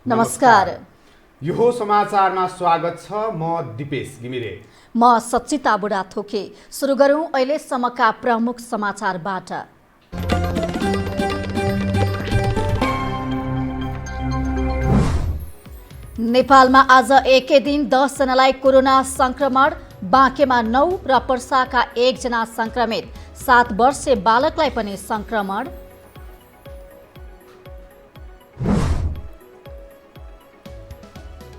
नमस्कार। यो समाचारमा स्वागत छ। म दिपेश घिमिरे। म सचिता बुढाथोके। सुरु गरौं अहिलेसम्मका प्रमुख समाचारबाट। नेपालमा आज एकै दिन 10 जनालाई कोरोना संक्रमण, बाँकेमा 9 र पर्साका 1 जना संक्रमित। 7 वर्षीय बालकलाई पनि संक्रमण।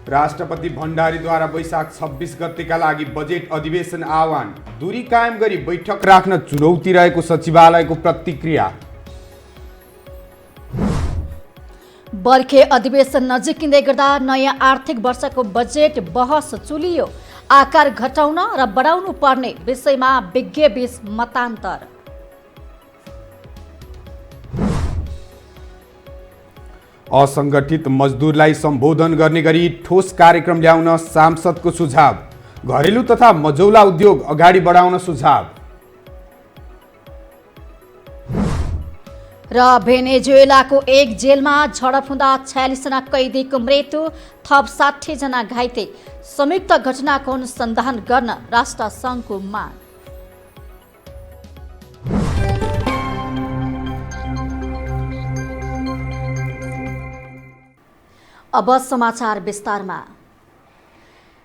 राष्ट्रपति भण्डारीद्वारा वैशाख 26 गतेका लागि बजेट अधिवेशन आह्वान। दूरी कायम गरी बैठक राख्न चुनौती रहेको सचिवालयको प्रतिक्रिया। बर्खे अधिवेशन नजिकिँदै गर्दा नयाँ आर्थिक वर्षको बजेट बहस चुलियो। आकार घटाउन र बढाउनु पर्ने विषयमा विज्ञबीच मतान्तर। असंगठित मजदुरलाई सम्बोधन गर्ने गरी ठोस कार्यक्रम ल्याउन सांसदको सुझाव। घरेलु तथा मझौला उद्योग अगाडि बढाउन सुझाव। र भेनेजुएलाको एक जेलमा झडप हुँदा 46 जना कैदीको मृत्यु, थप 60 जना घाइते। संयुक्त घटनाको अनुसन्धान गर्न राष्ट्रसङ्घको माग। अब समाचार विस्तारमा।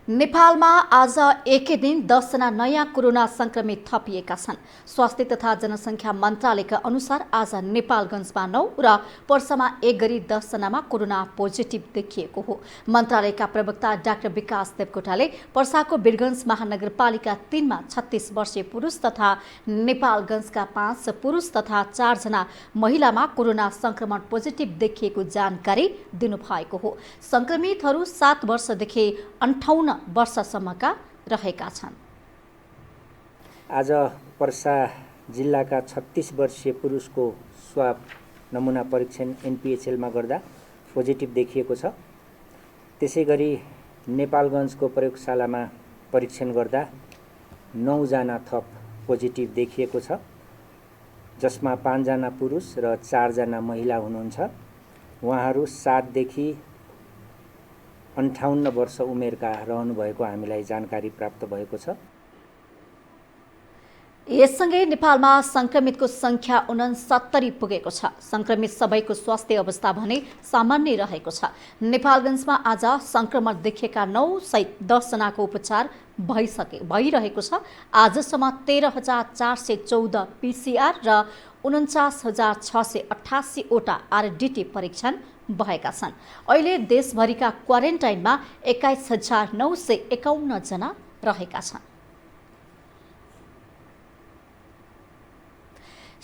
नेपालमा आज एकै दिन 10 जना नयाँ कोरोना संक्रमित थपिएका छन्। स्वास्थ्य तथा जनसङ्ख्या मन्त्रालयका अनुसार आज नेपालगञ्जमा 9 र पर्सामा 1 गरी 10 जनामा कोरोना पोजिटिभ देखिएको हो। मन्त्रालयका प्रवक्ता डाक्टर विकास देवकोटाले पर्साको वीरगञ्ज महानगरपालिका 3 मा 36 वर्षीय पुरुष तथा नेपालगञ्जका 5 पुरुष तथा 4 जना महिलामा कोरोना संक्रमण पोजिटिभ देखिएको जानकारी दिनुभएको हो। संक्रमितहरू 7 वर्षदेखि 58 वर्षसम्मका रहेका छन्। आज पर्सा जिल्लाका 36 वर्षीय पुरुषको स्वाब नमुना परीक्षण एनपीएचएलमा गर्दा पोजिटिभ देखिएको छ। त्यसै गरी नेपालगञ्जको प्रयोगशालामा परीक्षण गर्दा 9 जना थप पोजिटिभ देखिएको छ, जसमा 5 जना पुरुष र 4 जना महिला हुनुहुन्छ। उहाँहरू 7 देखि 58 वर्ष उमेरका रहनुभएको हामीलाई जानकारी प्राप्त भएको छ। यससँगै नेपालमा संक्रमितको संख्या 69 पुगेको छ। संक्रमित सबैको स्वास्थ्य अवस्था भने सामान्य रहेको छ। नेपालगञ्जमा आज संक्रमण देखिएका 9 सहित 10 जनाको उपचार भइरहेको छ। आजसम्म 13,414 पीसीआर र 49,688 वटा आरडीटी परीक्षण भएका छन्। अहिले देशभरिका क्वारेन्टाइनमा 21,951 जना रहेका छन्।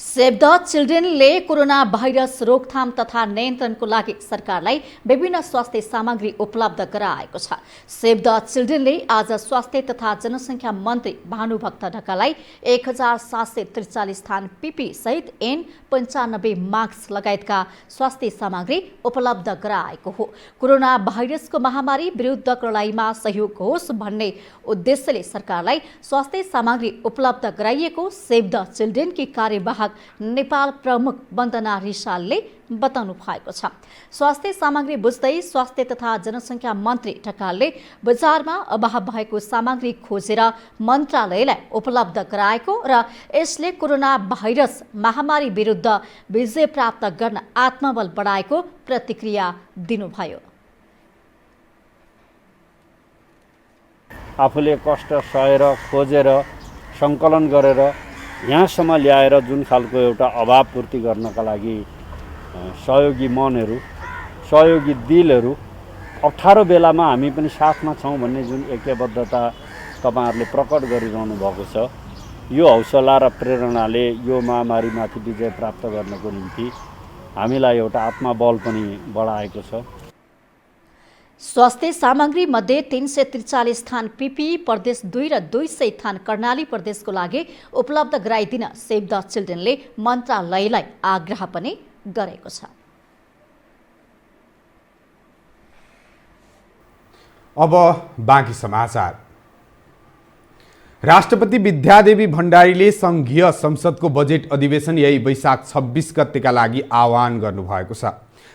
सेभ द चिल्ड्रेनले कोरोना भाइरस रोकथाम तथा नियन्त्रणको लागि सरकारलाई विभिन्न स्वास्थ्य सामग्री उपलब्ध गराएको छ। सेभ द चिल्ड्रेनले आज स्वास्थ्य तथा जनसङ्ख्या मन्त्री भानुभक्त ढकाललाई 1,743 थान पिपी सहित N95 मास्क लगायतका स्वास्थ्य सामग्री उपलब्ध गराएको हो। कोरोना भाइरसको महामारी विरुद्धको लडाइँमा सहयोग होस् भन्ने उद्देश्यले सरकारलाई स्वास्थ्य सामग्री उपलब्ध गराइएको सेभ द चिल्ड्रेनकी कार्यवाहक नेपाल प्रमुख वन्दना रिसालले बताउनु भएको छ। स्वास्थ्य सामग्री बुझ्दै स्वास्थ्य तथा जनसङ्ख्या मन्त्री ढकालले बजारमा अभाव भएको सामग्री खोजेर मन्त्रालयलाई उपलब्ध गराएको र यसले कोरोना भाइरस महामारी विरुद्ध विजय प्राप्त गर्न आत्मबल बढाएको प्रतिक्रिया दिनुभयो। आफूले कष्ट सहेर खोजेर सङ्कलन गरेर यहाँसम्म ल्याएर जुन खालको एउटा अभाव पूर्ति गर्नका लागि सहयोगी मनहरू, सहयोगी दिलहरू अप्ठ्यारो बेलामा हामी पनि साथमा छौँ भन्ने जुन ऐक्यबद्धता तपाईँहरूले प्रकट गरिरहनु भएको छ, यो हौसला र प्रेरणाले यो महामारीमाथि विजय प्राप्त गर्नको निम्ति हामीलाई एउटा आत्मबल पनि बढाएको छ। स्वास्थ्य सामग्री मध्ये 343 थान पीपी प्रदेश 2 र 200 थान कर्णाली प्रदेशको लागि उपलब्ध गराइदिन सेभ द चिल्ड्रेनले मन्त्रालयलाई आग्रह पनि गरेको छ। अब बाँकी समाचार। राष्ट्रपति विद्यादेवी भण्डारीले संघीय संसदको बजेट अधिवेशन यही वैशाख 26 गतेका लागि आह्वान गर्नुभएको छ।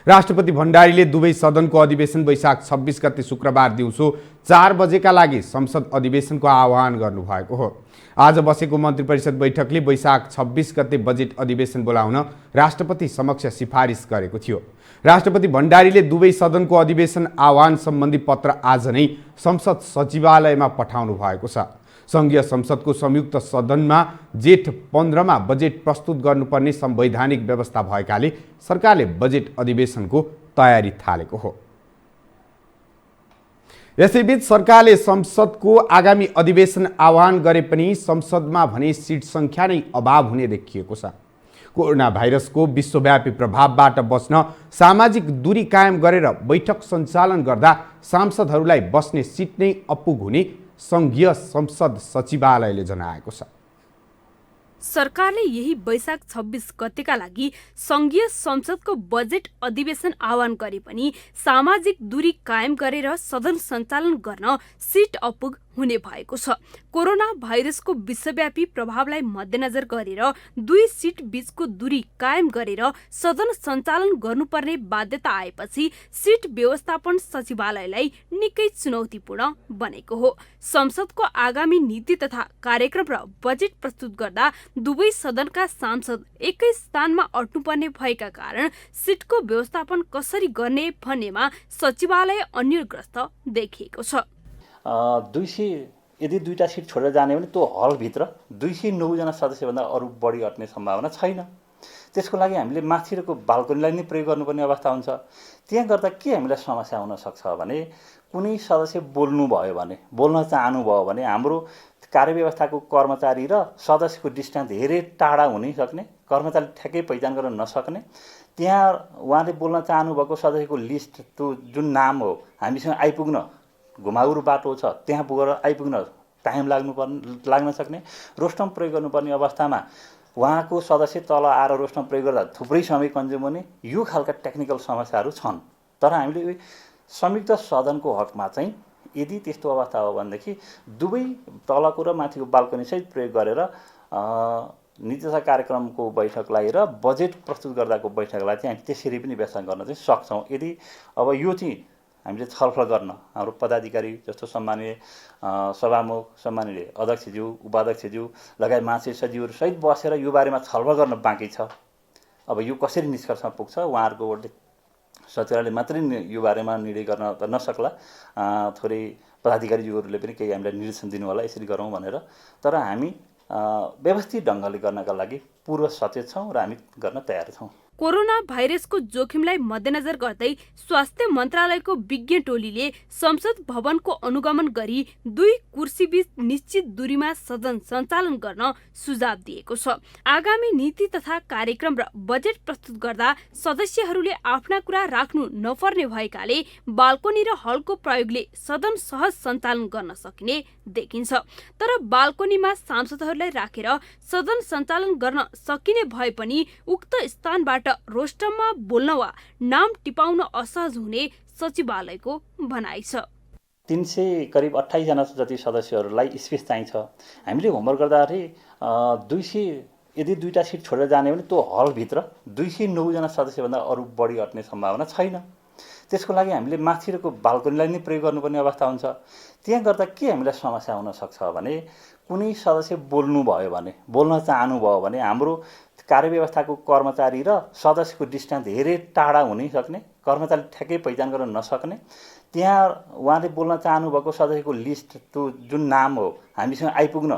राष्ट्रपति भण्डारीले दुवै सदनको अधिवेशन वैशाख 26 गते शुक्रबार दिउँसो 4 बजेका लागि संसद अधिवेशनको आह्वान गर्नुभएको हो। आज बसेको मन्त्री परिषद बैठकले वैशाख 26 गते बजेट अधिवेशन बोलाउन राष्ट्रपति समक्ष सिफारिस गरेको थियो। राष्ट्रपति भण्डारीले दुवै सदनको अधिवेशन आह्वान सम्बन्धी पत्र आज नै संसद सचिवालयमा पठाउनु भएको छ। संघीय संसदको संयुक्त सदनमा जेठ 15 मा बजेट प्रस्तुत गर्नुपर्ने संवैधानिक व्यवस्था भएकाले सरकारले बजेट अधिवेशनको तयारी थालेको हो। यसैबीच सरकारले संसदको आगामी अधिवेशन आह्वान गरे पनि संसदमा भने सिट संख्या नै अभाव हुने देखिएको छ। कोरोना भाइरसको विश्वव्यापी प्रभावबाट बच्न सामाजिक दूरी कायम गरेर बैठक सञ्चालन गर्दा सांसदहरूलाई बस्ने सिट नै अपुग हुने संघीय संसद सचिवालयले जनाएको छ। सरकारले यही वैशाख 26 गतेका लागि संघीय संसदको बजेट अधिवेशन आह्वान गरे पनि सामाजिक दूरी कायम गरेर सदन सञ्चालन गर्न सिट अपुग हुने भएको छ। कोरोना भाइरसको विश्वव्यापी प्रभावलाई मध्यनजर गरेर 2 सिट बीचको दूरी कायम गरेर सदन सञ्चालन गर्नुपर्ने बाध्यता आएपछि सिट व्यवस्थापन सचिवालयलाई निकै चुनौतीपूर्ण बनेको हो। संसदको आगामी नीति तथा कार्यक्रम र बजेट प्रस्तुत गर्दा दुवै सदनका सांसद एकै स्थानमा अट्नुपर्ने भएका कारण सिटको व्यवस्थापन कसरी गर्ने भन्नेमा सचिवालय अन्यग्रस्त देखिएको छ। 200 यदि 2टा सिट छोडेर जाने भने त्यो हलभित्र 209 जना सदस्यभन्दा अरू बढी अट्ने सम्भावना छैन। त्यसको लागि हामीले माथिको बाल्कनीलाई नै प्रयोग गर्नुपर्ने अवस्था हुन्छ। त्यहाँ गर्दा के हामीलाई समस्या हुन सक्छ भने कुनै सदस्य बोल्न चाहनुभयो भने हाम्रो कार्यव्यवस्थाको कर्मचारी र सदस्यको डिस्टेन्स धेरै टाढा हुन सक्ने, कर्मचारी ठ्याक्कै पहिचान गर्न नसक्ने, त्यहाँ उहाँले बोल्न चाहनुभएको सदस्यको लिस्ट त्यो जुन नाम हो हामीसँग आइपुग्न घुमाउरो बाटो छ त्यहाँ पुगेर आइपुग्न टाइम लाग्न सक्ने, रोस्टम प्रयोग गर्नुपर्ने अवस्थामा उहाँको सदस्य तल आएर रोस्टम प्रयोग गर्दा थुप्रै समय कन्ज्युम हुने, यो खालका टेक्निकल समस्याहरू छन्। तर हामीले संयुक्त सदनको हकमा चाहिँ यदि त्यस्तो अवस्था हो भनेदेखि दुवै तलको र माथिको बाल्कनी सहित प्रयोग गरेर नीति तथा कार्यक्रमको बैठकलाई र बजेट प्रस्तुत गर्दाको बैठकलाई चाहिँ हामी त्यसरी पनि व्यवस्था गर्न चाहिँ सक्छौँ। यदि अब यो चाहिँ हामीले छलफल गर्न हाम्रो पदाधिकारी जस्तो सम्माननीय सभामुख, सम्माननीय अध्यक्षज्यू, उपाध्यक्षज्यू लगायत महासचिव सचिवहरू सहित बसेर यो बारेमा छलफल गर्न बाँकी छ। अब यो कसरी निष्कर्षमा पुग्छ उहाँहरूको सचिवालयले मात्रै यो बारेमा निर्णय गर्न त नसक्ला, थोरै पदाधिकारीज्यूहरूले पनि केही हामीलाई निर्देशन दिनु होला यसरी गरौँ भनेर। तर हामी व्यवस्थित ढङ्गले गर्नका लागि पूर्व सचेत छौँ र हामी गर्न तयार छौँ। कोरोना भाइरसको जोखिमलाई मध्यनजर गर्दै स्वास्थ्य मन्त्रालयको विज्ञ टोलीले संसद भवनको अनुगमन गरी 2 कुर्सीबीच निश्चित दूरीमा सदन सञ्चालन गर्न सुझाव दिएको छ। आगामी नीति तथा कार्यक्रम र बजेट प्रस्तुत गर्दा सदस्यहरूले आफ्ना कुरा राख्नु नपर्ने भएकाले बाल्कनी र हलको प्रयोगले सदन सहज सञ्चालन गर्न सकिने देखिन्छ। तर बाल्कनीमा सांसदहरूलाई राखेर सदन सञ्चालन गर्न सकिने भए पनि उक्त स्थानबाट रोस्टममा बोल्न वा नाम टिपाउन असहज हुने सचिवालयको भनाइ छ। 300 करिब 28 जना जति सदस्यहरूलाई स्पेस चाहिन्छ। हामीले होमवर्क गर्दाखेरि 200 यदि 2टा सिट छोडेर जाने भने त्यो हलभित्र 209 जना सदस्यभन्दा अरू बढी अट्ने सम्भावना छैन। त्यसको लागि हामीले माथिको बाल्कनीलाई नै प्रयोग गर्नुपर्ने अवस्था हुन्छ। त्यहाँ गर्दा के हामीलाई समस्या हुन सक्छ भने कुनै सदस्य बोल्न चाहनुभयो भने हाम्रो कार्यव्यवस्थाको कर्मचारी र सदस्यको डिस्टेन्स धेरै टाढा हुन सक्ने, कर्मचारी ठ्याक्कै पहिचान गर्न नसक्ने, त्यहाँ उहाँले बोल्न चाहनुभएको सदस्यको लिस्ट त्यो जुन नाम हो हामीसँग आइपुग्न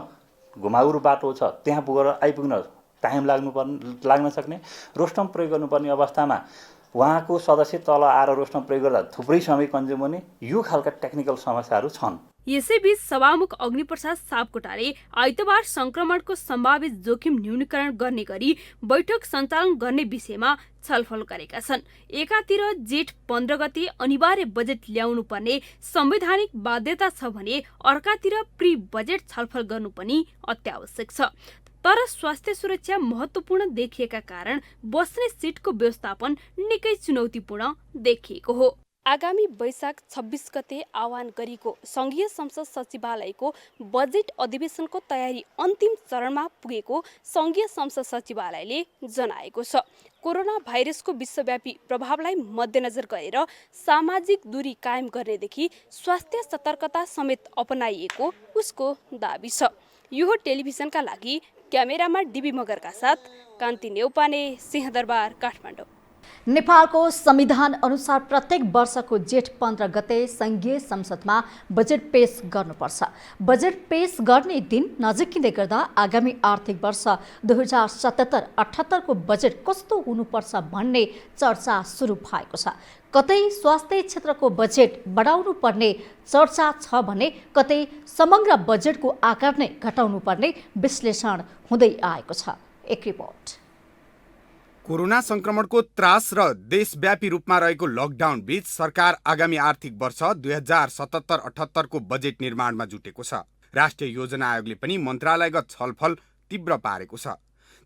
घुमाउरो बाटो छ त्यहाँ पुगेर आइपुग्न टाइम लाग्न सक्ने, रोस्टम प्रयोग गर्नुपर्ने अवस्थामा उहाँको सदस्य तल आएर रोस्टम प्रयोग गर्दा थुप्रै समय कन्ज्युम हुने, यो खालका टेक्निकल समस्याहरू छन्। यसैबीच सभामुख अग्निप्रसाद सापकोटाले आइतबार संक्रमणको सम्भावित जोखिम न्यूनीकरण गर्ने गरी बैठक सञ्चालन गर्ने विषयमा छलफल गरेका छन्। एकातिर जेठ 15 गते अनिवार्य बजेट ल्याउनु पर्ने संवैधानिक बाध्यता छ भने अर्कातिर प्री बजेट छलफल गर्नु पनि अत्यावश्यक छ। तर स्वास्थ्य सुरक्षा महत्त्वपूर्ण देखिएका कारण बस्ने सिटको व्यवस्थापन निकै चुनौतीपूर्ण देखिएको हो। आगामी वैशाख 26 गते आह्वान गरिएको सङ्घीय संसद सचिवालयको बजेट अधिवेशनको तयारी अन्तिम चरणमा पुगेको सङ्घीय संसद सचिवालयले जनाएको छ। कोरोना भाइरसको विश्वव्यापी प्रभावलाई मध्यनजर गरेर सामाजिक दूरी कायम गर्नेदेखि स्वास्थ्य सतर्कता समेत अपनाइएको उसको दाबी छ। यो टेलिभिजनका लागि क्यामेरामा डिबी मगरका साथ कान्ति नेउपाने, सिंहदरबार, काठमाडौँ। नेपालको संविधान अनुसार प्रत्येक वर्षको जेठ 15 गते संघीय संसदमा बजेट पेश गर्नुपर्छ। बजेट पेश गर्ने दिन नजिकिँदै गर्दा आगामी आर्थिक वर्ष 2077-78 को बजेट कस्तो हुनुपर्छ भन्ने चर्चा सुरु भएको छ। कतै स्वास्थ्य क्षेत्रको बजेट बढाउनु पर्ने चर्चा छ भने कतै समग्र बजेटको आकार नै घटाउनु पर्ने विश्लेषण हुँदै आएको छ। एक रिपोर्ट। कोरोना संक्रमणको त्रास र देशव्यापी रूपमा रहेको लकडाउन बीच सरकार आगामी आर्थिक वर्ष 2077-78 को बजेट निर्माणमा जुटेको छ। राष्ट्रिय योजना आयोगले पनि मन्त्रालयगत छलफल तीव्र पारेको छ।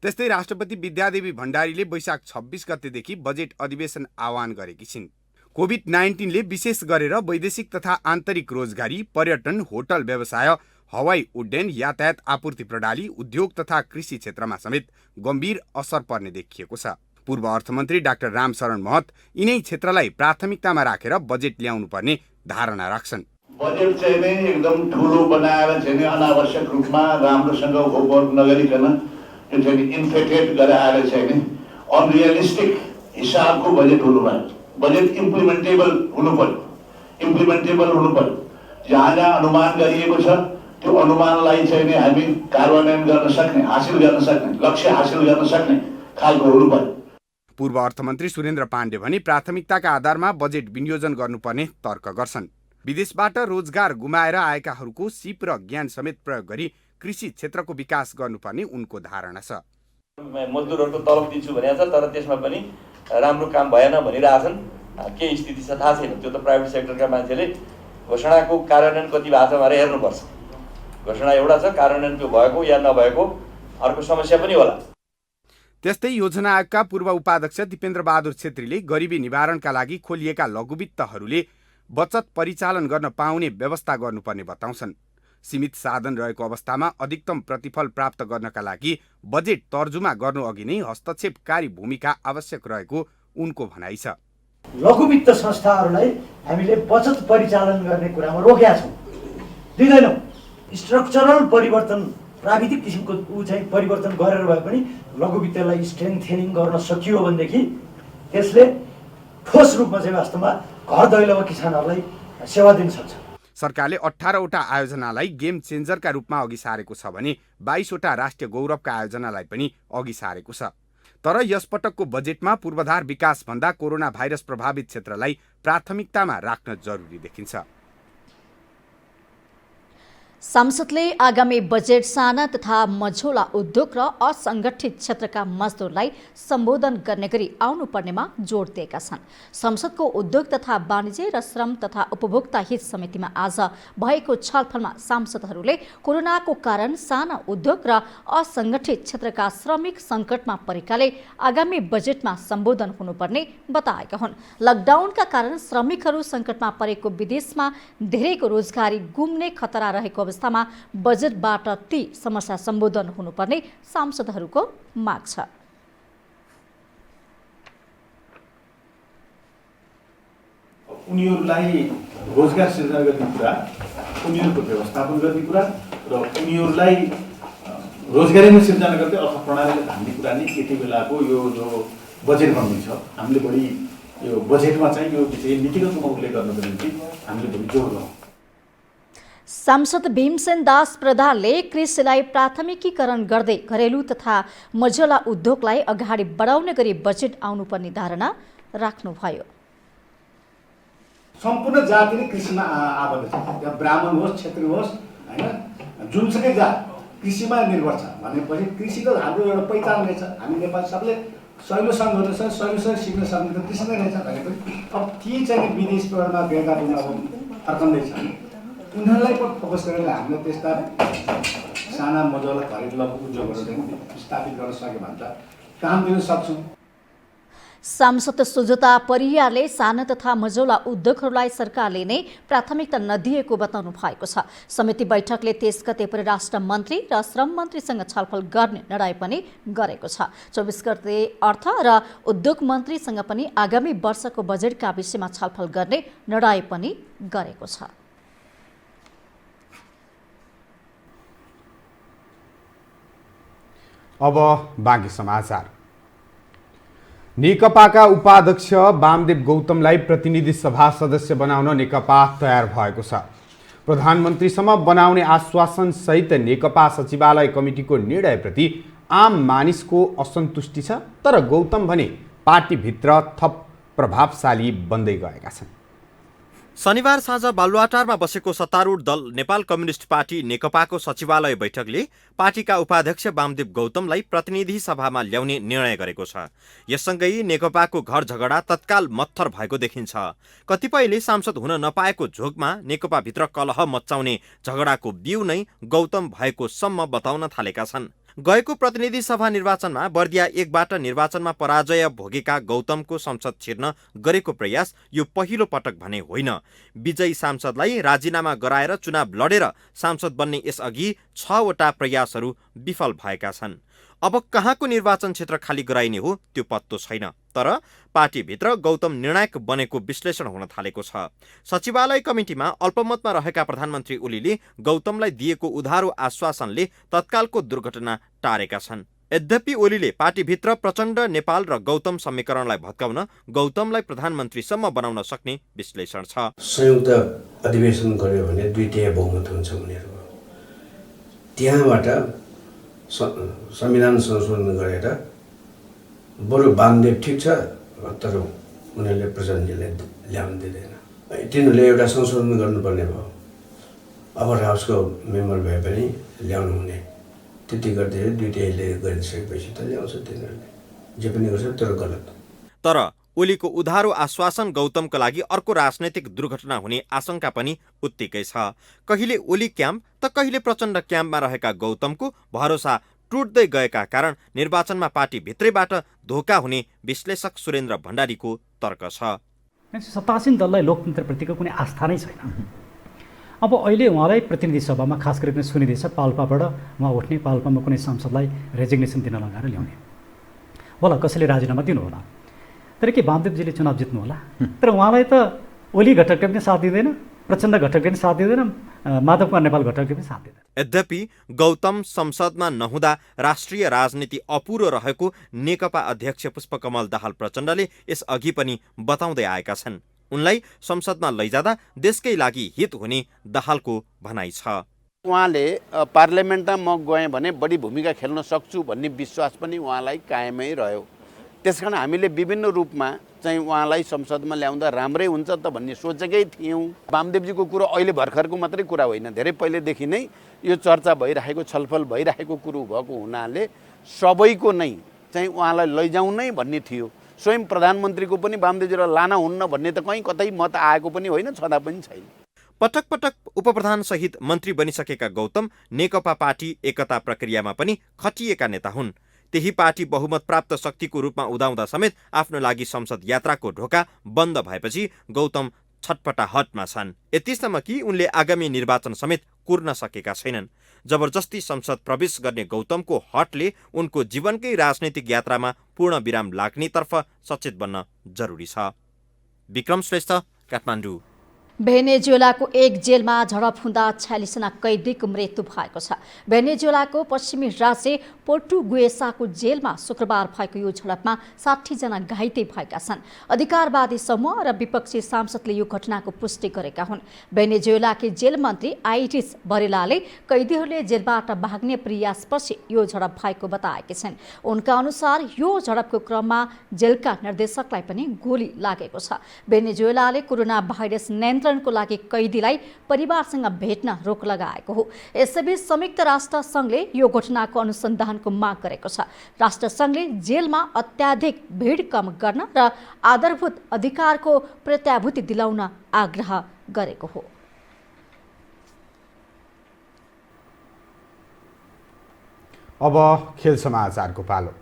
त्यस्तै राष्ट्रपति विद्यादेवी भण्डारीले वैशाख 26 गतेदेखि बजेट अधिवेशन आह्वान गरेकी छिन्। कोभिड-19 ले विशेष गरेर वैदेशिक तथा आन्तरिक रोजगारी, पर्यटन, होटल व्यवसाय, हवाई उड्डयन, यातायात आपूर्ति प्रणाली, उद्योग तथा कृषि क्षेत्रमा समेत गम्भीर असर पर्ने देखिएको छ। पूर्व अर्थमन्त्री डाक्टर रामशरण महत यिनै क्षेत्रलाई प्राथमिकतामा राखेर बजेट ल्याउनु पर्ने धारणा राख्छन्। बजेट चाहिँ नै एकदम ठुलो बनाएर चाहिँ अनावश्यक रूपमा राम्रोसँग होमवर्क नगरिकन त्यो चाहिँ इन्फ्लेटेड गराएर चाहिँ नि अनरियलिस्टिक हिसाबको बजेट हुनु पर्यो। बजेट इम्प्लिमेन्टेबल हुनु पर्यो। जहाँ जहाँ अनुमान गरिएको छ त्यो अनुमानलाई चाहिँ नि हामी कार्यान्वयन गर्न सक्ने, हासिल गर्न सक्ने, लक्ष्य हासिल गर्न सक्ने खालको हुनु पर्यो। पूर्व अर्थमन्त्री सुरेन्द्र पाण्डे भने प्राथमिकताका आधारमा बजेट विनियोजन गर्नुपर्ने तर्क गर्छन्। विदेशबाट रोजगार गुमाएर आएकाहरूको सिप र ज्ञान समेत प्रयोग गरी कृषि क्षेत्रको विकास गर्नुपर्ने उनको धारणा छ। मजदुरहरूको तलब दिन्छु भनेको छ तर त्यसमा पनि राम्रो काम भएन भनिरहेछन्। के स्थिति छ थाहा छैन। त्यो त प्राइभेट सेक्टरका मान्छेले घोषणाको कार्यान्वयन कति भएको छ भनेर हेर्नुपर्छ। घोषणा एउटा छ, कार्यान्वयन त्यो भएको या नभएको अर्को समस्या पनि होला। त्यस्तै योजना आयोगका पूर्व उपाध्यक्ष दिपेन्द्र बहादुर छेत्रीले गरिबी निवारणका लागि खोलिएका लघुवित्तहरूले बचत परिचालन गर्न पाउने व्यवस्था गर्नुपर्ने बताउँछन्। सीमित साधन रहेको अवस्थामा अधिकतम प्रतिफल प्राप्त गर्नका लागि बजेट तर्जुमा गर्नु अघि नै हस्तक्षेपकारी भूमिका आवश्यक रहेको उनको भनाइ छ। लघुवित्त संस्थाहरूलाई हामीले बचत परिचालन गर्ने कुरामा रोकेका छौँ, दिँदैनौँ। स्ट्रक्चरल परिवर्तन, प्राविधिक किसिमको चाहिँ परिवर्तन गरेर भए पनि लघुवित्तलाई स्ट्रेन्थेनिङ गर्न सकियो भनेदेखि त्यसले ठोस रूपमा चाहिँ वास्तवमा घर दैलोमा किसानहरूलाई सेवा दिन सक्छ। सरकारले 18 वटा आयोजनालाई गेम चेन्जरका रूपमा अघि सारेको छ भने 22 वटा राष्ट्रिय गौरवका आयोजनालाई पनि अघि सारेको छ। तर यसपटकको बजेटमा पूर्वाधार विकास भन्दा कोरोना भाइरस प्रभावित क्षेत्रलाई प्राथमिकतामा राख्न जरुरी देखिन्छ। संसदले आगामी बजेट साना तथा मझौला उद्योग र असंगठित क्षेत्रका मजदुरलाई सम्बोधन गर्ने गरी आउनुपर्नेमा जोड दिएका छन्। संसदको उद्योग तथा वाणिज्य र श्रम तथा उपभोक्ता हित समितिमा आज भएको छलफलमा सांसदहरूले कोरोनाको कारण साना उद्योग र असंगठित क्षेत्रका श्रमिक सङ्कटमा परेकाले आगामी बजेटमा सम्बोधन हुनुपर्ने बताएका हुन्। लकडाउनका कारण श्रमिकहरू सङ्कटमा परेको विदेशमा धेरैको रोजगारी गुम्ने खतरा रहेको अवस्थामा बजेटबाट ती समस्या सम्बोधन हुनुपर्ने सांसदहरूको माग छ। उनीहरूलाई रोजगार सृजना गर्ने कुरा, उनीहरूको व्यवस्थापन गर्ने कुरा र उनीहरूलाई रोजगारीमा सृजना गर्दै अर्थ प्रणालीले धान्ने कुरा नै यति बेलाको यो जो बजेट बन्दैछ हामीले बढी यो बजेटमा चाहिँ यो विषय नीतिगत रूपमा उल्लेख गर्नको निम्ति हामीले बढी जोड गरौँ। सांसद भीमसेन दास प्रधानले कृषिलाई प्राथमिकीकरण गर्दै घरेलु तथा मझौला उद्योगलाई अगाडि बढाउने गरी बजेट आउनुपर्ने धारणा राख्नुभयो। सम्पूर्ण जाति नै कृषिमा आबद्ध छ। त्यहाँ ब्राह्मण होस्, क्षेत्री होस्, होइन, जुनसुकै जात कृषिमा निर्भर छ भनेपछि कृषि त हाम्रो एउटा पहिचान रहेछ। हामी नेपाली सबले शैलोसँग रहेछ, शैलोसँग सिक्न सक्ने त कृषि नै रहेछ भनेपछि अब ती चाहिँ विदेशमा गएका पनि अब फर्कँदैछ। उनीहरूलाई पनि फोकस गरेर हामीले त्यस्ता साना मझौला घरेलु लघु उद्योगहरू स्थापित गर्न सक्यो भने त काम दिन सक्छौँ। सांसद सुजता परियारले साना तथा मझौला उद्योगहरूलाई सरकारले नै प्राथमिकता नदिएको बताउनु भएको छ। समिति बैठकले 23 गते परराष्ट्र मन्त्री र श्रम मन्त्रीसँग छलफल गर्ने निर्णय पनि गरेको छ। 24 गते अर्थ र उद्योग मन्त्रीसँग पनि आगामी वर्षको बजेटका विषयमा छलफल गर्ने निर्णय पनि गरेको छ। अब बाँकी समाचार। नेकपाका उपाध्यक्ष वामदेव गौतमलाई प्रतिनिधि सभा सदस्य बनाउन नेकपा तयार भएको छ। प्रधानमन्त्रीसम्म बनाउने आश्वासन सहित नेकपा सचिवालय कमिटीको निर्णयप्रति आम मानिसको असन्तुष्टि छ, तर गौतम भने पार्टीभित्र थप प्रभावशाली बन्दै गएका छन्। शनिबार साँझ बालुवाटारमा बसेको सत्तारूढ दल नेपाल कम्युनिस्ट पार्टी नेकपाको सचिवालय बैठकले पार्टीका उपाध्यक्ष वामदेव गौतमलाई प्रतिनिधि सभामा ल्याउने निर्णय गरेको छ। यससँगै नेकपाको घर झगडा तत्काल मत्थर भएको देखिन्छ। कतिपयले सांसद हुन नपाएको झोकमा नेकपाभित्र कलह मच्चाउने झगडाको बिउ नै गौतम भएको सम्म बताउन थालेका छन्। गएको प्रतिनिधि सभा निर्वाचनमा बर्दिया 1बाट निर्वाचनमा पराजय भोगेका गौतमको संसद छिर्न गरेको प्रयास यो पहिलो पटक भने होइन। विजयी सांसदलाई राजीनामा गराएर चुनाव लडेर सांसद बन्ने यसअघि 6 वटा प्रयासहरू विफल भएका छन्। अब कहाँको निर्वाचन क्षेत्र खाली गराइने हो त्यो पत्तो छैन, तर पार्टीभित्र गौतम निर्णायक बनेको विश्लेषण हुन थालेको छ। सचिवालय कमिटीमा अल्पमतमा रहेका प्रधानमन्त्री ओलीले गौतमलाई दिएको उधारो आश्वासनले तत्कालको दुर्घटना टारेका छन्। यद्यपि ओलीले पार्टीभित्र प्रचण्ड नेपाल र गौतम समीकरणलाई भत्काउन गौतमलाई प्रधानमन्त्रीसम्म बनाउन सक्ने विश्लेषण छ। संयुक्त अधिवेशन गर्यो भने 2/3 बहुमत हुन्छ उनीहरूको। त्यहाँबाट संविधान संशोधन गरेर बरु वामदेव ठिक छ, तर उनीहरूले प्रचण्डजीलाई ल्याउन दिँदैन। तिनीहरूले एउटा संशोधन गर्नुपर्ने भयो। अपर हाउसको मेम्बर भए पनि ल्याउनु हुने, त्यति गर्दै 2/3 गरिसकेपछि त ल्याउँछ तिनीहरूले। जे पनि गर्छ तर गलत। तर ओलीको उधारो आश्वासन गौतमका लागि अर्को राजनैतिक दुर्घटना हुने आशंका पनि उत्तिकै छ। कहिले ओली क्याम्प त कहिले प्रचण्ड क्याम्पमा रहेका गौतमको भरोसा टुट्दै गएका कारण निर्वाचनमा पार्टी भित्रैबाट धोका हुने विश्लेषक सुरेन्द्र भण्डारीको तर्क छ। सत्तासीन दललाई लोकतन्त्रप्रतिको कुनै आस्था नै छैन। अब अहिले उहाँलाई प्रतिनिधि सभामा खास गरी सुनिँदैछ पाल्पाबाट उहाँ उठ्ने, पाल्पामा कुनै सांसदलाई रेजिग्नेसन दिन लगाएर ल्याउने, होला कसैले राजीनामा दिनु होला। तर के वामदेवजीले चुनाव जित्नु होला? तर उहाँलाई त ओली घटकले पनि साथ दिँदैन, प्रचण्ड घटकले पनि साथ दिँदैन, माधव कुमार नेपाल घटकले पनि साथ दिँदैन। यद्यपि गौतम संसदमा नहुँदा राष्ट्रिय राजनीति अपुरो रहेको नेकपा अध्यक्ष पुष्पकमल दाहाल प्रचण्डले यसअघि पनि बताउँदै आएका छन्। उनलाई संसदमा लैजाँदा देशकै लागि हित हुने दाहालको भनाइ छ। उहाँले पार्लियामेन्टमा म गएँ भने बढी भूमिका खेल्न सक्छु भन्ने विश्वास पनि उहाँलाई कायमै रह्यो। त्यसकारण हामीले विभिन्न रूपमा चाहिँ उहाँलाई संसदमा ल्याउँदा राम्रै हुन्छ त भन्ने सोचेकै थियौँ। वामदेवजीको कुरो अहिले भर्खरको मात्रै कुरा होइन, धेरै पहिलेदेखि नै यो चर्चा भइरहेको, छलफल भइरहेको कुरो भएको हुनाले सबैको नै चाहिँ उहाँलाई लैजाउँ नै भन्ने थियो। स्वयं प्रधानमन्त्रीको पनि वामदेवजीलाई लान हुन्न भन्ने त कहीँ कतै मत आएको पनि होइन, छँदा पनि छैन। पटक पटक उपप्रधान सहित मन्त्री बनिसकेका गौतम नेकपा पार्टी एकता प्रक्रियामा पनि खटिएका नेता हुन्। त्यही पार्टी बहुमत प्राप्त शक्तिको रूपमा उदाउँदा समेत आफ्नो लागि संसद यात्राको ढोका बन्द भएपछि गौतम छटपटाहटमा छन्। यतिसम्म कि उनले आगामी निर्वाचन समेत कुर्न सकेका छैनन्। जबरजस्ती संसद प्रवेश गर्ने गौतमको हटले उनको जीवनकै राजनैतिक यात्रामा पूर्ण विराम लाग्नेतर्फ सचेत बन्न जरुरी छ। विक्रम श्रेष्ठ, काठमाडौँ। भेनेजुएलाको एक जेलमा झडप हुँदा 46 जना कैदीको मृत्यु भएको छ। भेनेजुएलाको पश्चिमी राज्य पोर्टुगुएसाको जेलमा शुक्रबार भएको यो झडपमा 60 जना घाइते भएका छन्। अधिकारवादी समूह र विपक्षी सांसदले यो घटनाको पुष्टि गरेका हुन्। भेनेजुएलाकी जेल मन्त्री आइरिस भरेलाले कैदीहरूले जेलबाट भाग्ने प्रयासपछि यो झडप भएको बताएकी छिन्। उनका अनुसार यो झडपको क्रममा जेलका निर्देशकलाई पनि गोली लागेको छ। भेनेजुएलाले कोरोना भाइरस नियन्त्रणको लागि कैदीलाई परिवारसँग भेट्न रोक लगाएको हो। यसैबीच संयुक्त राष्ट्र संघले यो घटनाको अनुसन्धानको माग गरेको छ। राष्ट्रसङ्घले जेलमा अत्याधिक भिड कम गर्न र आधारभूत अधिकारको प्रत्याभूति दिलाउन आग्रह गरेको हो। अब खेल समाचारको पालो।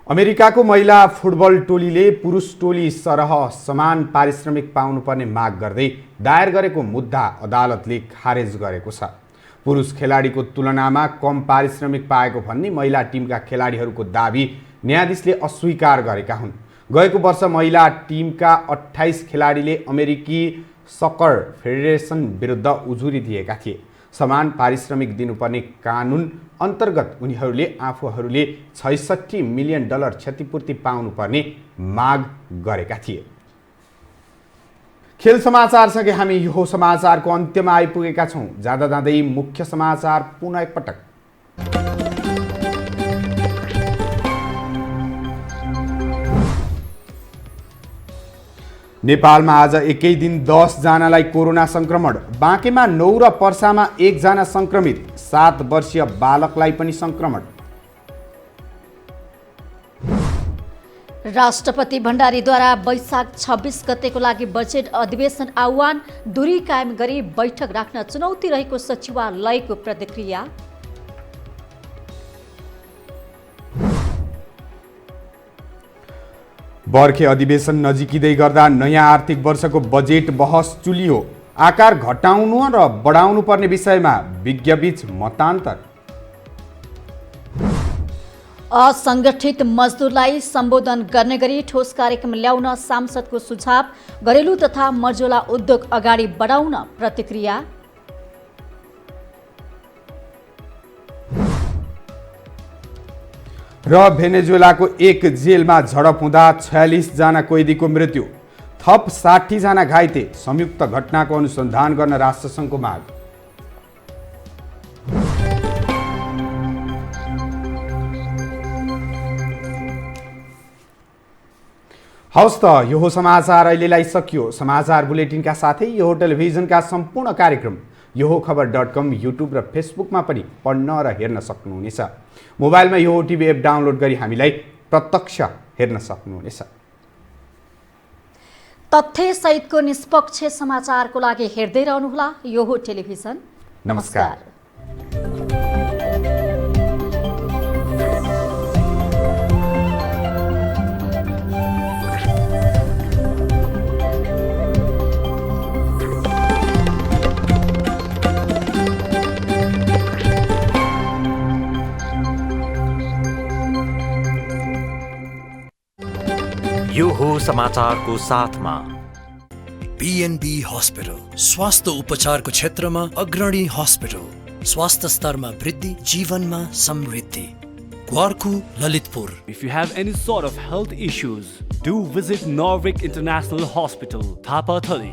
अमेरिकाको महिला फुटबल टोलीले पुरुष टोली सरह समान पारिश्रमिक पाउनुपर्ने माग गर्दै दायर गरेको मुद्दा अदालतले खारेज गरेको छ। पुरुष खेलाडीको तुलनामा कम पारिश्रमिक पाएको भन्ने महिला टिमका खेलाडीहरूको दाबी न्यायाधीशले अस्वीकार गरेका हुन्। गएको वर्ष महिला टिमका 28 खेलाडीले अमेरिकी सकर फेडरेसन विरुद्ध उजुरी दिएका थिए। समान पारिश्रमिक दिनुपर्ने कानुन अन्तर्गत उनीहरूले आफूहरूले $66 मिलियन क्षतिपूर्ति पाउनुपर्ने माग गरेका थिए। खेल समाचारसँगै हामी यो समाचारको अन्त्यमा आइपुगेका छौँ। जाँदा जाँदै मुख्य समाचार पुनः एकपटक। नेपालमा आज एकै दिन 10 जनालाई कोरोना संक्रमण, बाँकेमा 9 र पर्सामा 1 जना संक्रमित, 7 वर्षीय बालकलाई पनि संक्रमण। राष्ट्रपति भण्डारीद्वारा वैशाख 26 गतेको लागि बजेट अधिवेशन आह्वान, दूरी कायम गरी बैठक राख्न चुनौती रहेको सचिवालयको प्रतिक्रिया। बर्खे अधिवेशन नजिकिँदै गर्दा नयाँ आर्थिक वर्षको बजेट बहस चुलियो। आकार घटाउनु र बढाउनु पर्ने विषयमा विज्ञबीच मतान्तर। असङ्गठित मजदुरलाई सम्बोधन गर्ने गरी ठोस कार्यक्रम ल्याउन सांसदको सुझाव, घरेलु तथा मर्जोला उद्योग अगाडि बढाउन प्रतिक्रिया। र भेनेजुएलाको एक जेलमा झडप हुँदा 46 जना कैदीको मृत्यु, थप 60 जना घाइते, संयुक्त घटनाको अनुसन्धान गर्न राष्ट्रसङ्घको माग। हवस् त यो समाचार अहिलेलाई सकियो। समाचार बुलेटिनका साथै यो टेलिभिजनका सम्पूर्ण कार्यक्रम यो खबर.com, युट्युब र फेसबुकमा पनि पढ्न र हेर्न सक्नुहुनेछ। मोबाइलमा यो टिभी एप डाउनलोड गरी हामीलाई प्रत्यक्ष हेर्न सक्नुहुनेछ। तथ्यसहितको निष्पक्ष समाचारको लागि हेर्दै रहनुहोला यो टेलिभिजन। नमस्कार। यो हो समाचारको साथमा बीएनबी हस्पिटल, स्वास्थ्य उपचारको क्षेत्रमा अग्रणी हस्पिटल, स्वास्थ्य स्तरमा वृद्धि, जीवनमा समृद्धि। Gwarku, Lalitpur. If you have any sort of health issues, do visit Norvik International Hospital, Thapa Thali.